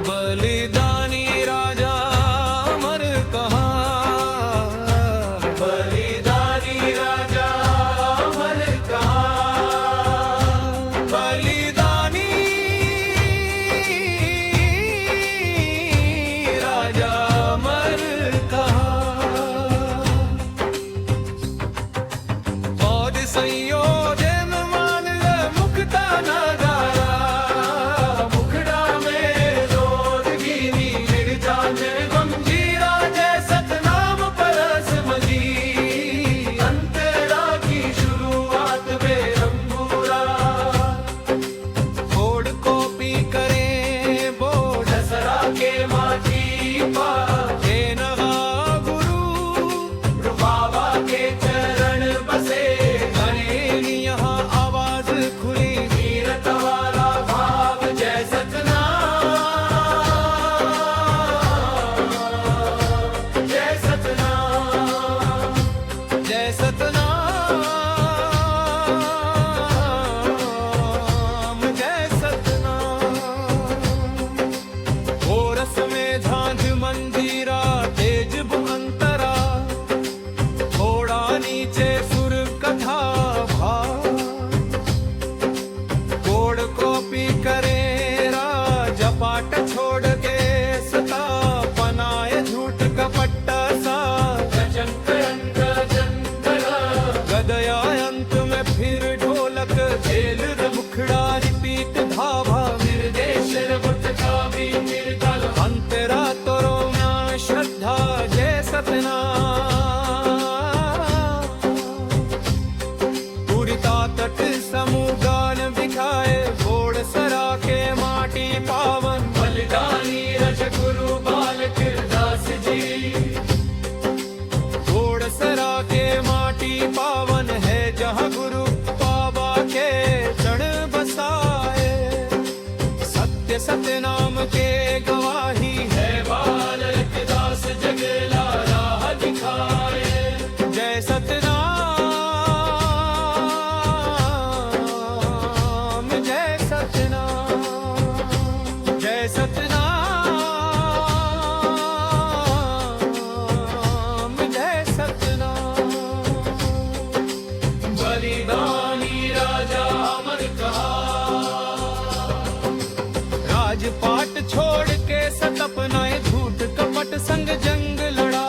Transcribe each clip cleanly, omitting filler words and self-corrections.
बलिदानी राजा अमर कहाँ, बलिदानी राजा अमर कहाँ, बलिदानी राजा अमर कहाँ। और संयोजन मान ले मुक्ता नगारा, मुखड़ा में रोदगिनी निर्जाज गंजीरा जय सतनाम परस मजी, अंतरा की शुरुआत में रंगूरा। घोड़ को पी करें वो दसरा के माटी पा, हे नहा गुरु बाबा के चरण बसे, करें यहाँ आवाज खुली वीरत वाला भाव जय सतनाम, जय सतनाम, जय सतनाम, जय सतनाम। होरस में झांझ मंजीरा तेज बुअंतरा, घोड़ा नीचे सुर कथा भाव, घोड़ को पी करे राजा पाट छोड़ के सता, पनाए झूठ कपट सा गदया अंत में फिर ढोलक झेल मुखड़ा रिपीट धावा, निर्देश गुटका भी निर्दल अंतरा तोरो में श्रद्धा जय सतनाम। पूरिता तट समुगान बिखाए घोड़ सरा के माटी पावन, बलिदानी रज गुरु बालक दास जी। घोड़ सरा के माटी पावन है जहाँ गुरु बाबा के चरण बसाए, सत्य सत्य नाम के गवाही है बालक दास जगला राह दिखाए। जय सतनाम, जय सतनाम, जय सतनाम, जय सतनाम। बलिदानी राजा अमर कहाँ, राजपाट छोड़ के सतपनाए झूठ कपट संग जंग लड़ा,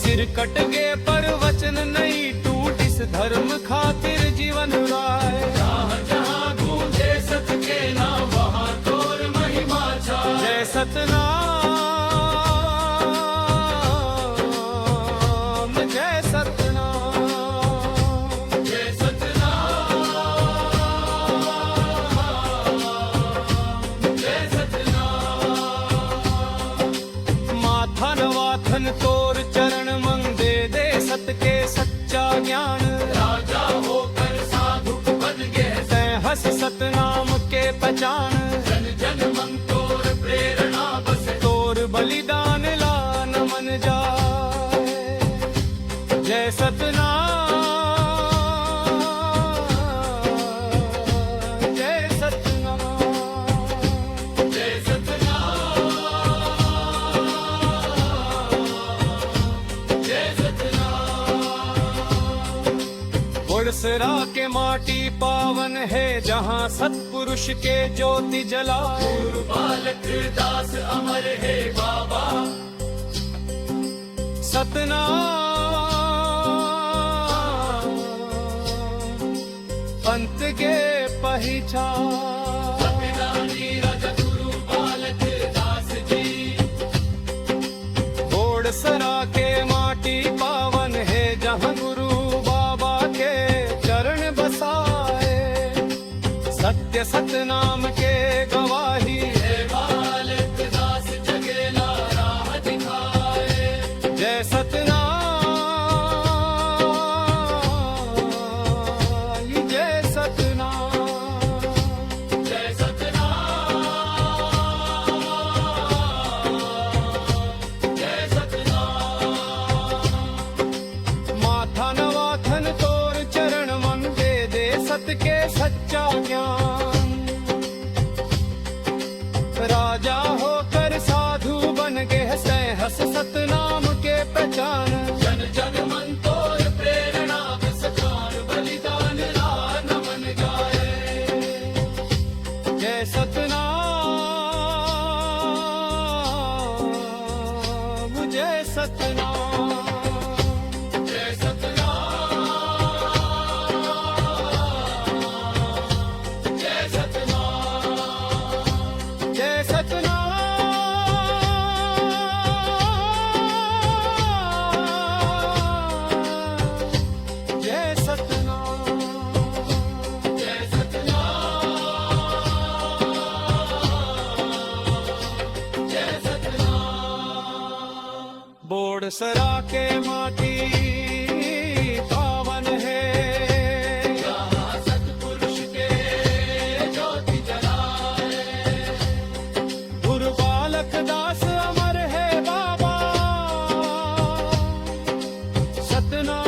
सिर कट गए पर वचन नहीं टूट, इस धर्म खातिर जीवन राय। जहाँ जहाँ गूंजे सत के नाम वहाँ तोर महिमा छाए। जय सतनाम, जय सतनाम, जय सतनाम, जय सतनाम। माथा नवाथन तोर चरण मंगे दे सत के सच्चा ज्ञान, राजा होकर साधु बन गए तै हस सतनाम के पहचान। जन जन मन तोर प्रेरणा बस, तोर बलिदान ला नमन जाए। जय सतनाम, जय सतनाम, जय सतनाम, जय सतनाम। घोड़सरा के माटी पावन है जहाँ सतपुरुष के ज्योति जला, गुरु बालक दास अमर है बाबा। सतनाम पंत के पहचान, सतनामी राजा गुरु बालक दास जी। घोड़सरा के माटी पावन है जहाँ गुरु बाबा के चरण बसाए, सत्य सतनाम के गवाही है बालक दास जगेला राह दिखाए। जय सतनाम, जय सतनाम, के सच्चा ज्ञान। राजा होकर साधु बन गए सहस सतनाम के पहचान। जन जन मन तोर प्रेरणा सखान बलिदान ला नमन गाए। जय सतनाम जय सतनाम जय सतनाम जय सतनाम जय सतनाम जय सतनाम जय सतनाम जय सतनाम। बोर्ड सरा के माटी पावन है, यहाँ सतपुरुष के ज्योति जलाए। गुरु बालक दास अमर है बाबा, सतना